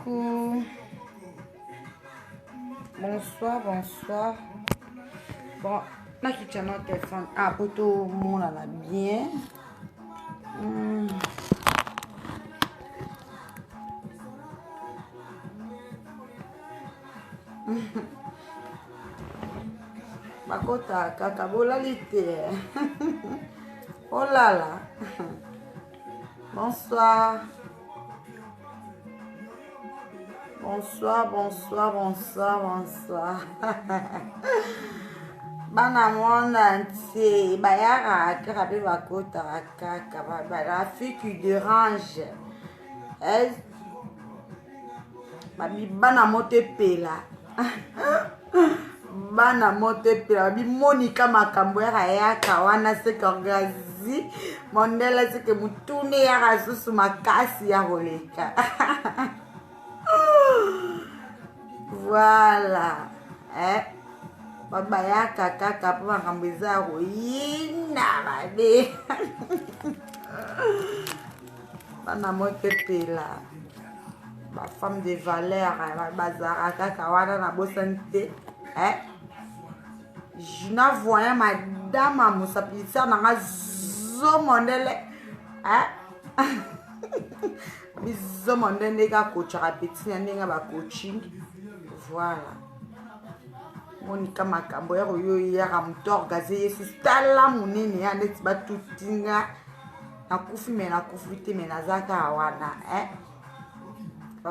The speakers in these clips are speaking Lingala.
coucou. Bonsoir, bonsoir. Bon, là qui tient notre téléphone. Ah, pour tout le monde, là, bien. Bakota, kakabola lité. Oh là là. Bonsoir. Bonsoir, bonsoir, bonsoir, bonsoir. Bana monde entier, bayara karabe bakota kaka la fille qui dérange. Babi bana mote pela. Bana mote pela, babi Monica makambo ya kawana se kongazi. Mondela se ke mutune ya rasusu makasi ya roleka. Voilà. Baba ya kaka kapa makambo eza royina babe. Bana mote pela. Ba femme de valeur, bazara kaka wana na bosante. Je n'ai voyé madame à Moussapissa dans la zone mondiale. Zone mondiale, les gars, coach rapide, les gars, coaching. Voilà. Monica makambo ya royo ya ramtor gazé sistala munene ya neti ba tutinga na kufi me na kufite me na zaka wana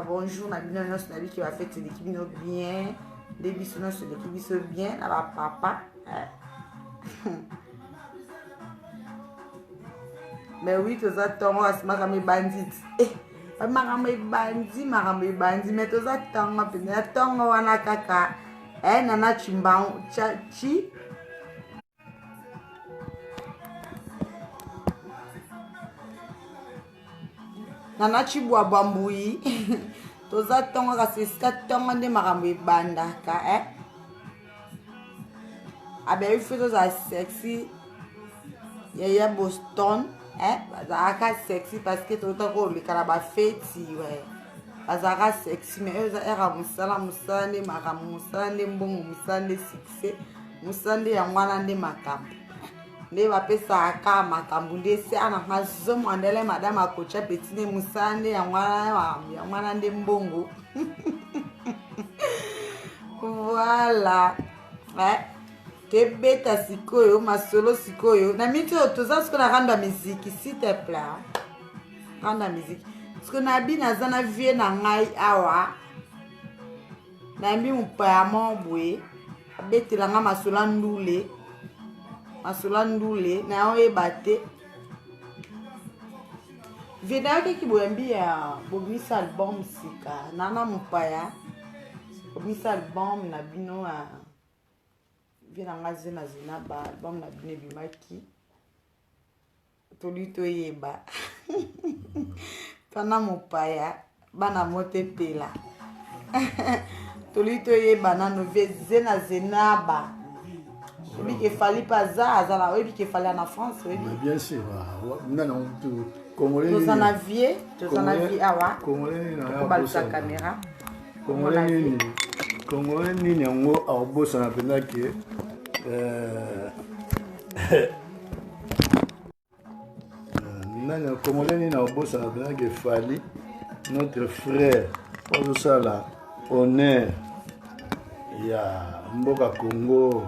bonjour na bino nyonso na biki ba fête l'équipe no bien début sono sur l'équipe biso bien na ba papa mais oui toza tongo asimaka me bandit makambo bandi mais toza tongo pena tongo wana kaka nana chimbang chi nana chibwa bambui toza tongo kasi ska tongo nde makambo ebandaka abe ife toza sexy ya Boston bazalaka sexy parce que tota koleka na bafeti bazalaka sexy mais eza era mosala nde makambo mosala nde mbongo mosala nde succès mosala nde yango wana nde makambo nde bapesaka makambo nde se ananga zomwandele madame akocha peti nde mosala nde yango wana nde mbongo voilà tebeta sikoyo masolo sikoyo na miti oyo toza sikoyo na randa miziki s'il te plaît randa miziki parce que nabi naza na vie na ngai awa nayembi mopaya mo boye abetelanga masola ndule nayoyeba te vie nayokeki boyembi ya bobimisa album sika nana mopaya bobimisa album na bino vie na ngai ze na zina ba album na bino ebimaki toli toyeba pana mopaya bana mote pela toli toyeba nano vie ze na zenaba oyebi ke fali mpe azala oyebi ke fali na France oyebi bien sûr toza na vie awa tokobalisa caméra congolais nini yango akobosana mpenzaki nani congolais nini akobosana mpenzaki efali notre frère ozosala honneur ya mboka Congo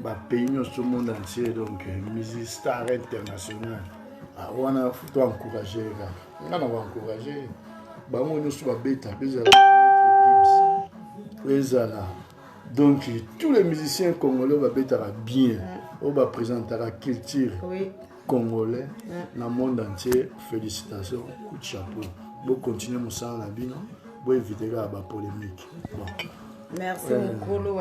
bapays nyonso monde entier donc musique star international wana to encouragé kaka nga na baencouragé bango nyonso babeta ezala donc tous les musiciens congolais babetaka bien oyo baprésentaka culture congolais na monde entier félicitations coup de chapeau bocontinue mosala na bino boévite kaka bapolémique bon merci mokolo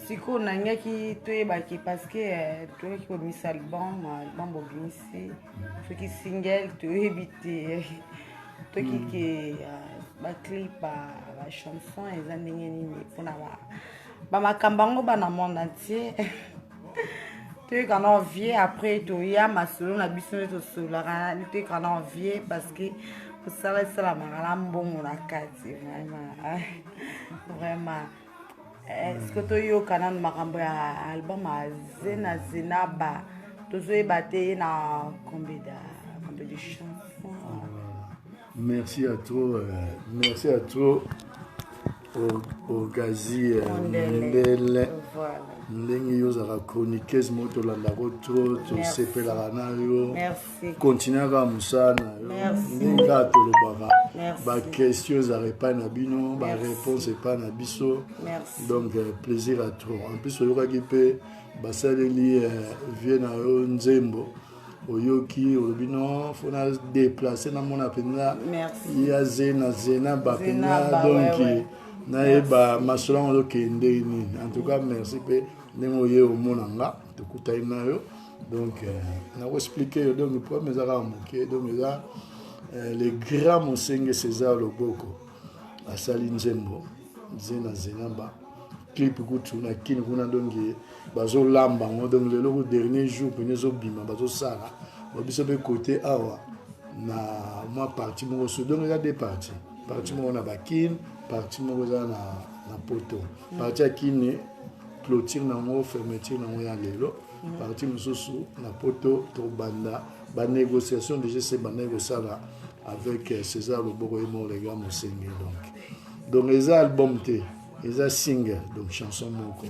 sikoyo nangaki toyebaki parce que toyebaki kobimisa album bobimisi soki single toyebi te tokike baclip bachanson eza ndenge nini mpona bamakambo yango bana monde entier Tu es quand on vient après, tu as ma solo, la biso de solo, tu es quand on vient parce que ça va être la malam bon la carte, vraiment. Vraiment. Est-ce que tu as eu au canal de album à Zena Zenaba? Tu as battu dans combien de chansons? Merci à toi. Merci à toi. Au Gazi Ndele. Ndenge yozala chroniqueuse moto landako trop tosepelaka na yo continuaka mosala ndenge kaka tolobaka baquestion ezala epai na bino baréponse epai na biso donc plaisir à trop en plus oyokaki mpe basaleli vie na yo nzembo oyoki olobi non fona déplace namona mpenza ya zena bapenza donc nayeba masolo yango okende nini en tout cas merci mpe ndenge oye omona nga tokutani na yo donc nakoexplike yo donc problème eza kaka moke donc eza le grand mosenge César Loboko asali nzembo zenaba clip kutu na kini kuna donc bazolamba yango donc leloko dernier jour pene ezobima bazosala babiso mpe côté awa na mwa parti moko so donc eza deux parties parti moko na bakine parti moko eza na poto parti ya kine clôture nango fermeture nango ya lelo parti mosusu na poto tobanda banégociation déjà se banda ekosala avec César Loboko ye moko lega mosenge donc eza album te eza single donc chanson moko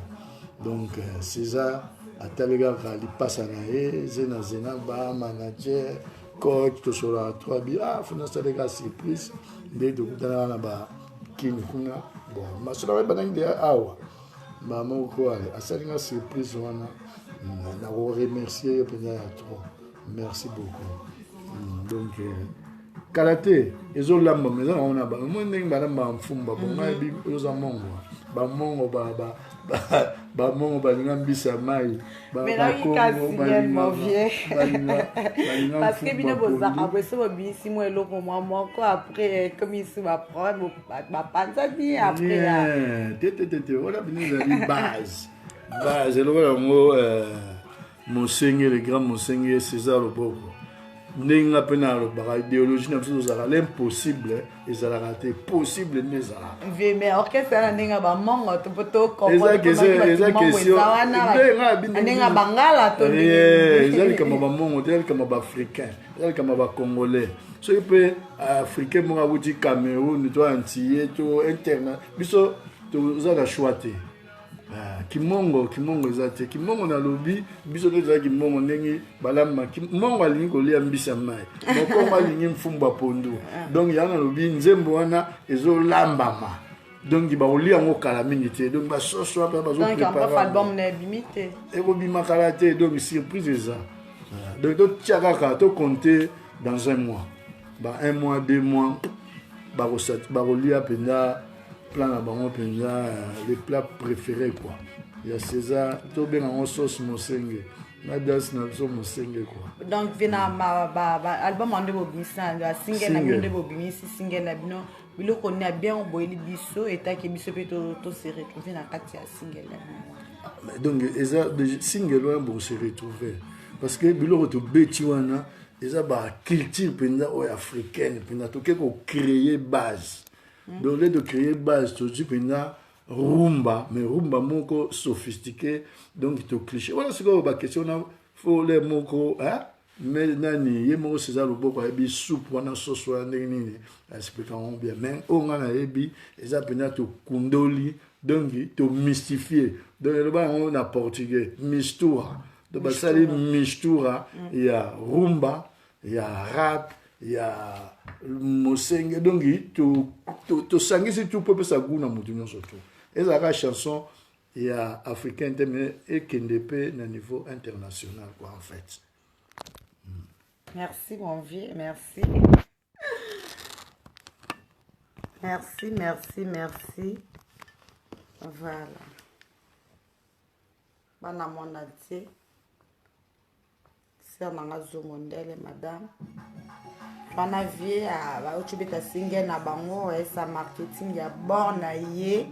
donc César atali kaka lipasa na ye zena ba manager coach tosola 3 bi fona saleka surprise nde tokutana na ba kini kuna bon masolo wa banangi de awa moko ale asalinga surprise wana na ko remercier pena ya trop merci beaucoup donc karaté ezolamba meza na ona ba mo ndenge bana ba mfumba bonga bi oza mongo ba mongo ba mongo balinga mbisa mai ba parce que bino bozaka beso bobisi mo eloko moko après comme ici va prendre ba panza bien après tete voilà bino la base eloko yango mosenge le grand mosenge César Loboko ndenge mpe na alobaka idéologie na biso tozalaka l'impossible ezalaka te possible nde ezalaka mais orchestre na ndenge bamongo eza question ndenge bangala eza likama bamongo te eza likama baafricain eza likama bacongolais soki mpe africain moko akuti Cameroun to antille to interna biso toza na choix te kimongo eza te kimongo na lobi biso to ezalaki kimongo ndenge balamba kimongo alingi kolia mbisa mai mokongo alingi mfumba pondu donc yana na lobi nzembo wana ezolambama donc bakolia yango kala mingi te donc basoso mpe bazoprépare ekobima kala te donc surprise eza donc totia kaka tocompte dans un mois 1 mois 2 mois bakolia mpenza plan na bango penza les plats préférés quoi ya César to benga ngo sauce mosenge na das na so mosenge quoi donc vina album ande bobimisa na single na bino bobimisi single na bino biloko ni bien boyeli biso etaki biso pe to se retrouver na kati ya single na donc eza single wana bon se retrouver parce que biloko to beti wana eza ba culture penza o africaine penza to ko créer base donc de créer base tout de pendant rumba mais rumba moko sophistiqué donc to cliché voilà c'est quoi ba question na faut les moko mais nani ye moko César Loboko ebi soupe wana sauce wana nini expliquons bien mais on a ebi eza pendant to kundoli donc to mystifier donc le ba on a portugais mistura donc ba sali mistura il y a rumba il y a rap il y a mosenge donc to sangisi tout peuple sa goût na mutu nyonso to ezaka chanson ya africain mais ekende pe na niveau international quoi en fait. Merci mon vieux, merci voilà bana mona tie sœur nanga zomondele madame bana vie baotubeta single na bango esa marketing ya bon na ye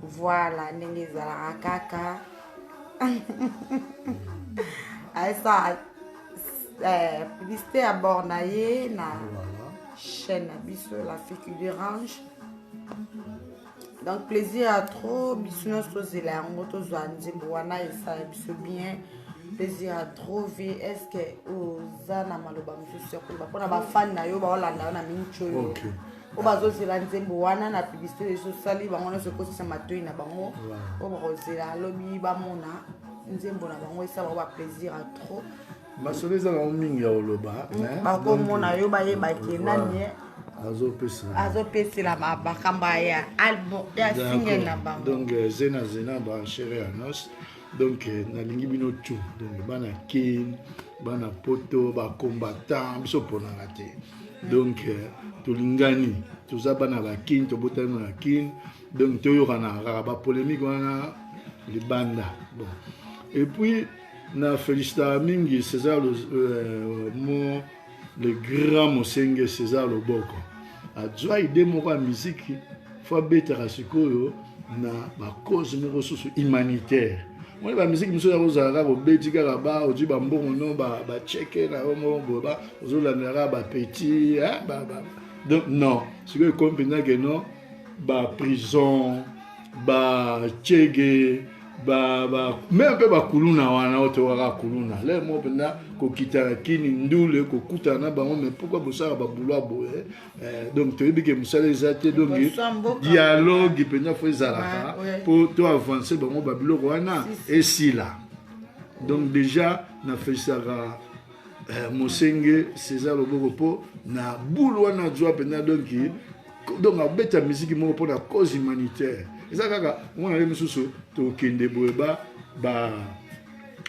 voilà ndenge ezalaka kaka ça publicité à Bornaye na chaîne biso la fécule d'orange. Donc plaisir à trop biso notre zela ngoto zwanzi bwana esa biso bien plaisir à trouver est-ce que ozana maloba mususu ko ba pona ba fan na yo ba olanda na mincho yo o bazozela nzembo wana na publicité les sociali bango na sekosisa matoi na bango o bazozela lobi ba mona nzembo na bango esa ba plaisir à trop masoleza na mingi ya oloba ba ko mona yo ba yeba kenani azopesela bakamba ya album ya single na bango donc zena ba chérie à nos donc nalingi bino tout donc bana kin bana poto ba combattant biso pona raté donc tolingani toza bana ba kin tobotana na kin donc toyokana ba polémique wana libanda bon et puis na félicita mingi César le grand Mosenge César Loboko azwa idée moko ya musique fo betaka sikoyo na ba cause moko susu humanitaire moi ba musique muso ya kozala ko beti kaka ba oji ba mbongo no ba checker na omo boba ozolandera ba petit donc non sikoyo comprendre que non ba prison ba chege même peu ba kuluna wana oto waka kuluna le mo penda ko kitara kini ndule ko kutana bango mais pourquoi bosala ba boulot boye donc to yebike musala ezate donc dialogue penda fo ezalaka pour to avancer bango ba biloko wana et si là donc déjà na fesaka Mosenge César Loboko po na boulot wana joa penda donc abeta musique moko pour la cause humanitaire ezakaka on a mususu to kende boeba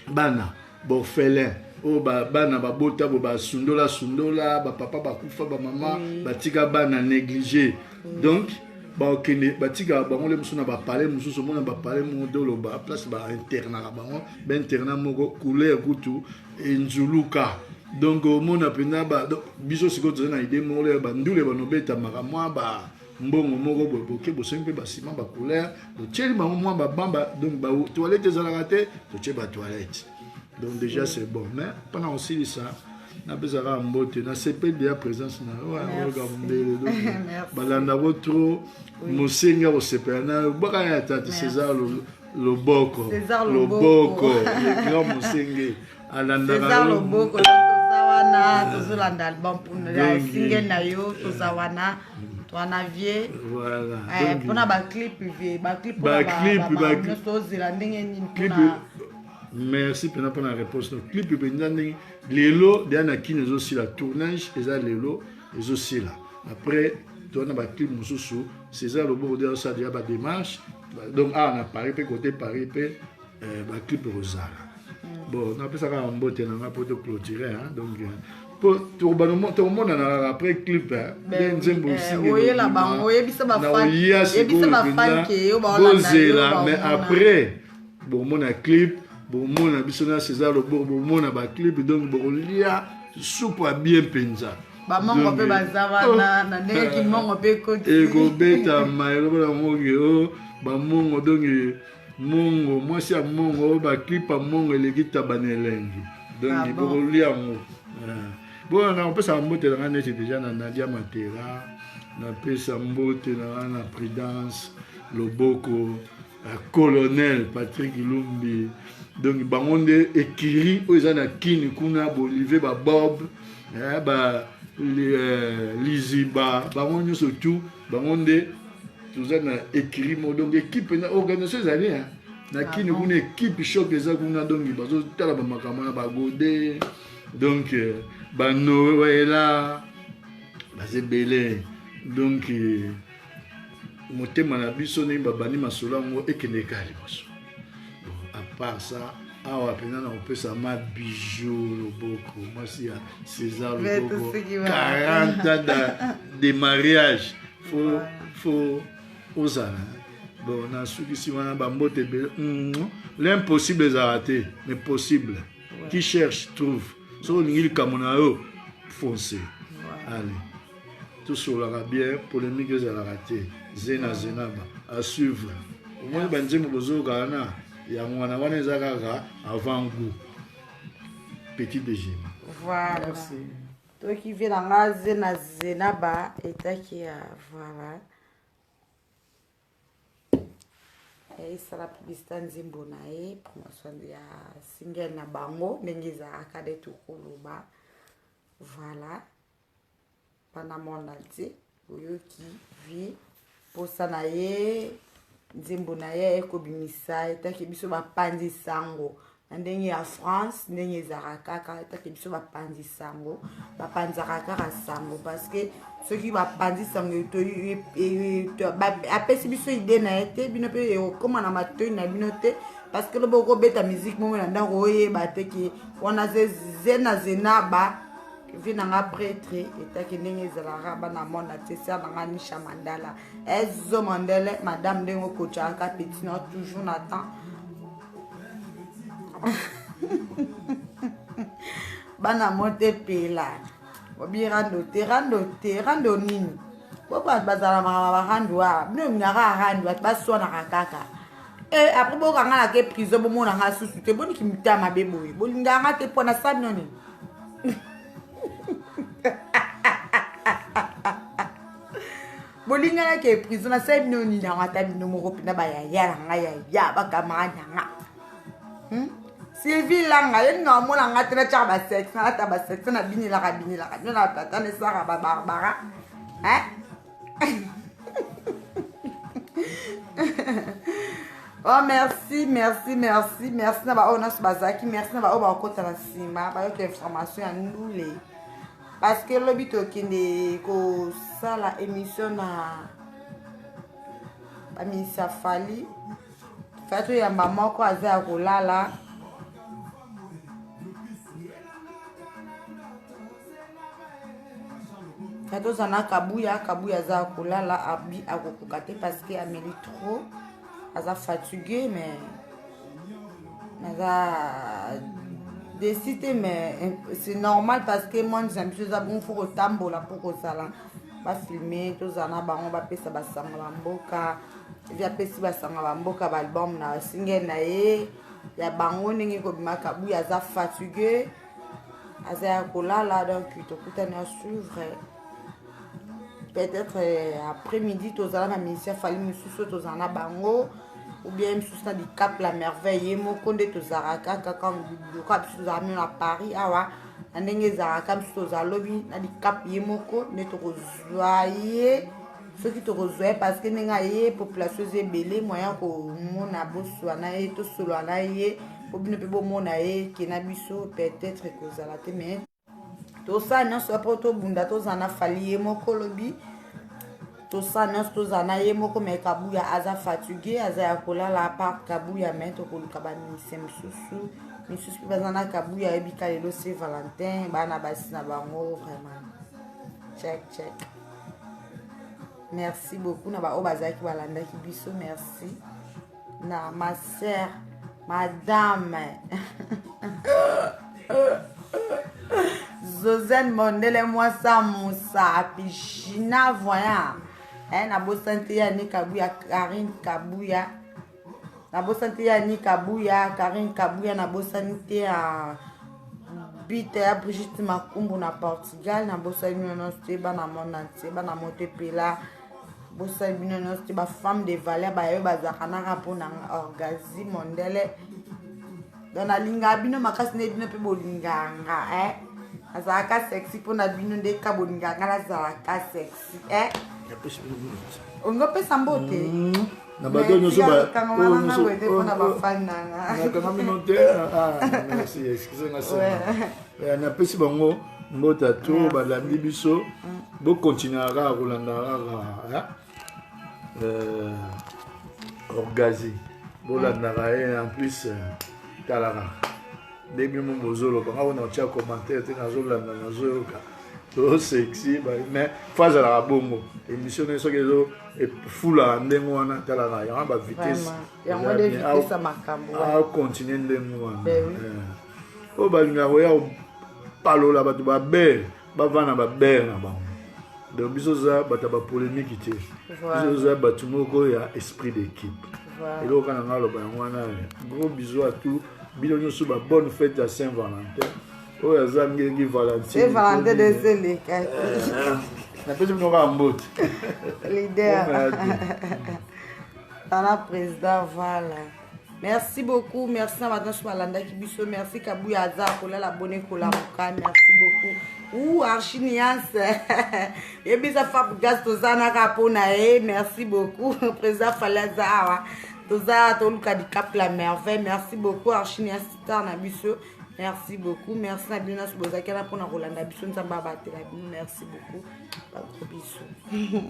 bana borphelin o bana babota ba sundola ba papa ba kufa ba mama batika bana négligé donc ba kende batika bango le mususu na ba parler mususu mona ba parler mo dolo ba place ba internat bango ba internat moko couleur kutu nzuluka donc mona pena ba biso siko tozana idée mo le ba ndule ba nobeta makamwa ba mbongo moko boke bosengi ba ciment ba couleur to tcheli ba mwa ba bamba donc ba toilette ezalaka te to tche ba toilette donc déjà c'est bon mais pendant aussi ça na bezara mbote na CPD ya présence na regardez donc balanda trop Mosenga au CPN baka ya tata César Loboko le grand Mosenga alanda César Loboko tozawana tozolanda album pour la single na yo tozawana Toana vie voilà pour na ba clip merci pour la réponse donc clip pendant lelo diana kine aussi la tournage et ça lelo et aussi là après toana ba clip mususu César Loboko de ça déjà ba démarche donc on a Paris pe côté Paris pe ba clip rosala bon on a ça ka mbote na pour te clôturer donc pour tout le monde après clip nzembo oye la bango oye bisa ba fan ke yo ba olanda mais après bon mon clip bon mon biso na César Loboko bon mon ba clip donc bon lia soupe bien penza ba mongo pe bazavana na ndenge ki mongo pe koti e go beta maelo ba mongo ba mongo donc mongo moi si mongo ba clip mongo elegita banelengi donc bon lia mo bon on peut s'emboter dans net déjà na Nadia Matera na pesa mbote na Prudence Loboko colonel Patrick Lumbi donc bangonde écrit aux kini kuna Bolivier ba Bob ba Liziba bangonde surtout bangonde tous na écrit mo donc équipe na organisation zali na kini kuna équipe choc les kuna donc bazo tala ba makama ba Godé donc Noëlla bazebele donc motema na biso ne babani masolo ngo ekende kali boso à part ça awa pena na opesa ma bijou Loboko moi si ya César Loboko 40 ans de mariage faut osana bon na suki si wana ba mbote l'impossible est raté mais possible qui cherche trouve so l'ingili kamonao foncé allez tout sur la bien polémique est raté zena à suivre au moins banzemo bozo kana ya mwana wana ezaka avant goût petit déjeuner. Voilà. Merci. Toi qui viens dans la zena ba et ta qui voilà. Et ça la publicité nzimbo na e promotion ya single na bango ndenge za akade tukuluba. Voilà. Pana monde entier oyo qui vit posa na ye nzimbo na ye ekobimisa etaki biso bapanzi sango ndenge ya France ndenge ezaka kaka etaki biso bapanzi sango bapanzaka kaka sango parce que soki bapanzi sango apesi biso ide na ye te bino mpe ekoma na matoi na bino te parce que lobo okobeta musique momo na ndako oyeba te ke wana zena ba vi nanga prêtre etaki ndenge ezalaka bana monde ate ser nanga Nisha Mandala ezo Mandela madame ndenge okotshaka petit na toujours na temps bana mote pela obirando terando nini boko bazala mama barandwa bino ngaka arandwa basona kaka après bokanga na ke prison bomona nga susu te boni kimitama beboye bolinganga te pona sabinoni bolingana ke prison na sai bino ni na ngata bino moko pina ba ya nga ya ba kamana nga Sylvie langa yenga mona ngata na cha ba sex na ta ba sex na binila ka na tata ne sara ba barbara Oh merci na ba ona bazaki merci na ba o ba kota na sima ba yo ke information ya ndule parce que lobi to kende ko sala émission na Amisa Fali fato ya mama ko aza kolala fato sana kabuya za kolala abi akokukate parce que Amélie trop aza fatigué mais naza décidé mais c'est normal parce que moi j'aime chose à bon faut tambola pour ça là ba filmer tous ana bango ba pesa basanga bamboka via pesi basanga bamboka ba album na single na ye ya bango ndenge ko bimaka bu ya za fatigué aza kolala donc to kutana suivre peut-être après-midi tous ana ministère fali mususu tous ana bango ou bien même sous du Cap la Merveille moko nde tozaraka kaka biblioka biso tozami na Paris awa na ndenge ezalaka biso tozalobi na di Cap ye moko nde tokozwa ye soki tokozwa ye parce que ndenge aye population ezebele moyen komona boswa na ye tosolola na ye po bino mpe bomona ye ke na biso peut-être ekozala te mais tosala nyonso apo tobunda tozala na fali ye moko lobi tosa nyonso tozana ye moko me kabuya aza fatigué aza ya kolala apart kabuya me tokoluka bamise misusu mpe baza na kabuya yebika lelo se Valentin bana basi na bango vraiment check merci beaucoup na baoyo bazalaki balandaki biso merci na ma sœur madame Zozane Mondele Mwasa Moussa Pichina voyant na bosante ya ni Kabuya Karine Kabuya na bosante ya ni Kabuya Karine Kabuya na bosante ya bite ya Brigitte Makumbu na Portugal na bosante bino ba na monde entier ba na mote pela bosante bino ba femme de valeur ba yo bazakana rapona orgazi Mondele dona linga bino makasi ne bino pe bolinganga azaka sexy pona bino nde ka bolinganga la zaka sexy ongo pesa mbote na bato nyonso ba merci excusez-moi ça na pesi bango mbota to balandi biso bo continuera kolanda orgazi bolandaka ye en plus talaka début mon bozolo quand on a commentaire tu nazolanda nazoyoka to sexy mais phase la bongo émission ne so kezo et fula ndengo wana talaka ya ba vitesse ya mo de vitesse makambo a continuer ndengo wana o balinga ya palola bato ba be bavana ba be na bango donc biso za bata ba polémique te biso za bato moko ya esprit d'équipe et là on a le wana gros bisous à tous Bilonyo sous la bonne fête à Saint-Valentin. Oh, il y a qui Valentin. C'est Valentin de Zélé. On peut dire qu'on mbote. Leader. Dans la président, voilà. Merci beaucoup. Merci à Madame Malanda Kibiso. Merci Kabou Yaza pour l'abonné pour la Merci beaucoup. Ouh, Archinias. Et bien, ça fait gaz tout ça. Merci beaucoup. Président Falaza. Tout ça, tout le cas du cap la merveille. Merci beaucoup, Archinias. Merci beaucoup. Merci Nabina Bozakela pour la Rolanda Bisson. Merci beaucoup. Pas gros bisous.